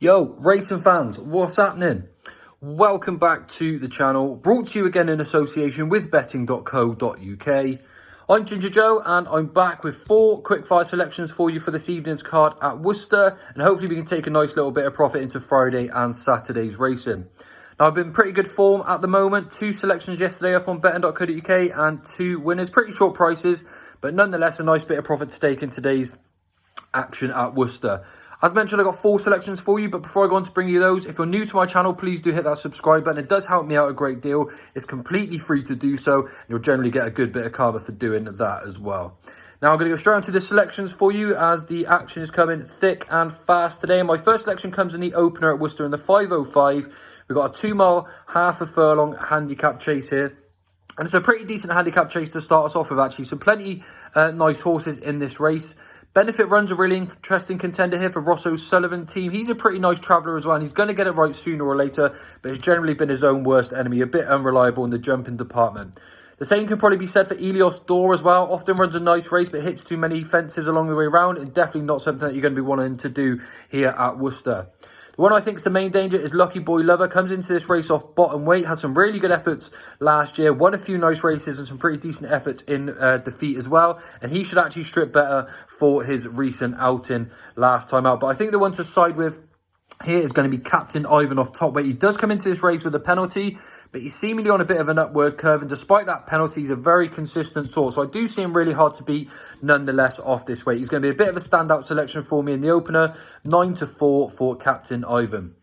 Yo, racing fans, what's happening? Welcome back to the channel, brought to you again in association with betting.co.uk. I'm Ginger Joe and I'm back with 4 quickfire selections for you for this evening's card at Worcester, and hopefully we can take a nice little bit of profit into Friday and Saturday's racing. Now, I've been in pretty good form at the moment. 2 selections yesterday up on betting.co.uk and 2 winners, pretty short prices, but nonetheless a nice bit of profit to take in today's action at Worcester. As mentioned, I've got 4 selections for you, but before I go on to bring you those, if you're new to my channel, please do hit that subscribe button. It does help me out a great deal. It's completely free to do so, and you'll generally get a good bit of karma for doing that as well. Now, I'm going to go straight into the selections for you as the action is coming thick and fast today. And my first selection comes in the opener at Worcester in the 505. We've got a 2 mile, half a furlong handicap chase here. And it's a pretty decent handicap chase to start us off with, actually. So plenty nice horses in this race. Benefit Run's a really interesting contender here for Ross O'Sullivan's team. He's a pretty nice traveller as well, and he's going to get it right sooner or later, but he's generally been his own worst enemy, a bit unreliable in the jumping department. The same can probably be said for Elios Dor as well. Often runs a nice race, but hits too many fences along the way around, and definitely not something that you're going to be wanting to do here at Worcester. The one I think is the main danger is Lucky Boy Lover. Comes into this race off bottom weight. Had some really good efforts last year. Won a few nice races and some pretty decent efforts in defeat as well. And he should actually strip better for his recent outing last time out. But I think the one to side with here is going to be Captain Ivan off top weight. He does come into this race with a penalty, but he's seemingly on a bit of an upward curve, and despite that penalty, he's a very consistent sort. So I do see him really hard to beat nonetheless off this weight. He's going to be a bit of a standout selection for me in the opener, 9-4 for Captain Ivan.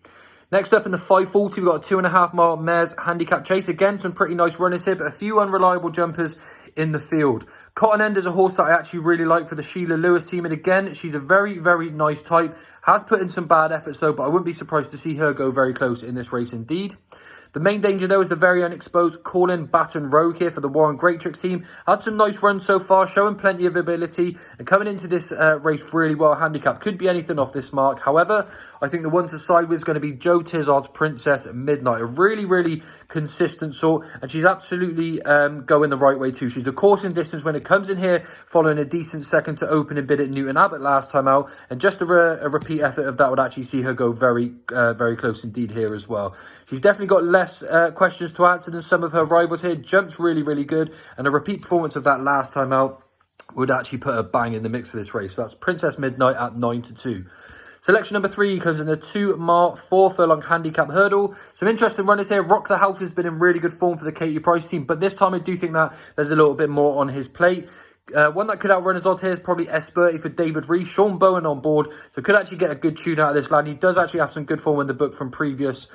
Next up in the 540, we've got a 2.5 mile mares handicap chase. Again, some pretty nice runners here, but a few unreliable jumpers in the field. Cotton End is a horse that I actually really like for the Sheila Lewis team. And again, she's a very, very nice type. Has put in some bad efforts though, but I wouldn't be surprised to see her go very close in this race indeed. The main danger, though, is the very unexposed Colin Baton Rogue here for the Warren Greatrix team. Had some nice runs so far, showing plenty of ability, and coming into this race really well handicapped. Could be anything off this mark. However, I think the one to side with is going to be Joe Tizard's Princess Midnight. A really, really consistent sort, and she's absolutely going the right way too. She's a caution distance when it comes in here, following a decent second to opening bid at Newton Abbott last time out, and just a repeat effort of that would actually see her go very, very close indeed here as well. She's definitely got less questions to answer than some of her rivals here. Jumps really, really good, and a repeat performance of that last time out would actually put a bang in the mix for this race. So that's Princess Midnight at 9-2. Selection number 3 comes in the 2 mile, 4 furlong handicap hurdle. Some interesting runners here. Rock the House has been in really good form for the Katie Price team, but this time I do think that there's a little bit more on his plate. One that could outrun his odds here is probably S30 for David Rees. Sean Bowen on board, so could actually get a good tune out of this lad. He does actually have some good form in the book from previous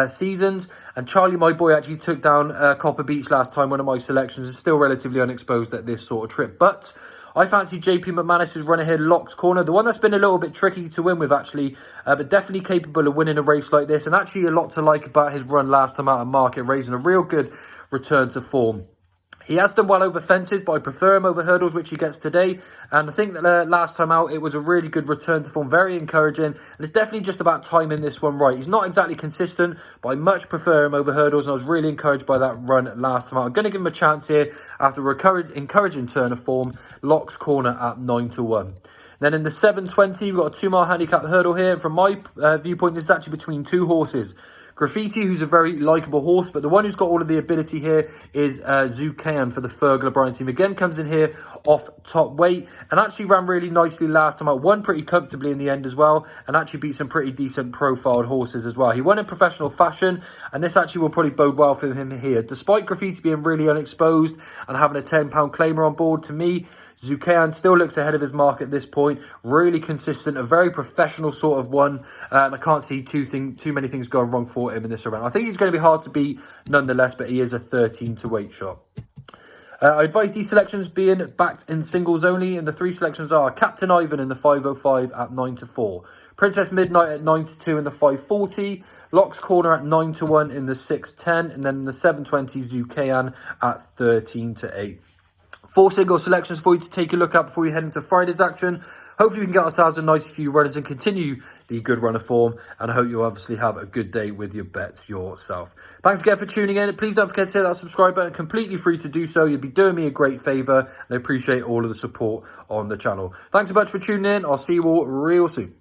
seasons. And Charlie, my boy, actually took down Copper Beach last time, one of my selections. Is still relatively unexposed at this sort of trip. But I fancy JP McManus's runner here, Locks Corner. The one that's been a little bit tricky to win with, actually, but definitely capable of winning a race like this. And actually a lot to like about his run last time out of Market, raising a real good return to form. He has done well over fences, but I prefer him over hurdles, which he gets today. And I think that last time out, it was a really good return to form, very encouraging. And it's definitely just about timing this one right. He's not exactly consistent, but I much prefer him over hurdles. And I was really encouraged by that run last time out. I'm going to give him a chance here after a encouraging turn of form. Locks Corner at 9-1. Then in the 720, we've got a 2 mile handicap hurdle here. And from my viewpoint, this is actually between 2 horses. Graffiti, who's a very likeable horse, but the one who's got all of the ability here is Zukayan for the Fergal O'Brien team. Again, comes in here off top weight and actually ran really nicely last time out. Won pretty comfortably in the end as well, and actually beat some pretty decent profiled horses as well. He won in professional fashion, and this actually will probably bode well for him here. Despite Graffiti being really unexposed and having a £10 claimer on board, to me, Zukayan still looks ahead of his mark at this point. Really consistent, a very professional sort of one. And I can't see too many things going wrong for him in this round. I think he's going to be hard to beat nonetheless, but he is a 13-8 shot. I advise these selections being backed in singles only, and the 3 selections are Captain Ivan in the 505 at 9-4. Princess Midnight at 9-2 in the 540. Locks Corner at 9-1 in the 610. And then in the 720, Zukayan at 13-8. 4 single selections for you to take a look at before we head into Friday's action. Hopefully we can get ourselves a nice few runners and continue the good run of form. And I hope you obviously have a good day with your bets yourself. Thanks again for tuning in. Please don't forget to hit that subscribe button. Completely free to do so. You'll be doing me a great favour. And I appreciate all of the support on the channel. Thanks so much for tuning in. I'll see you all real soon.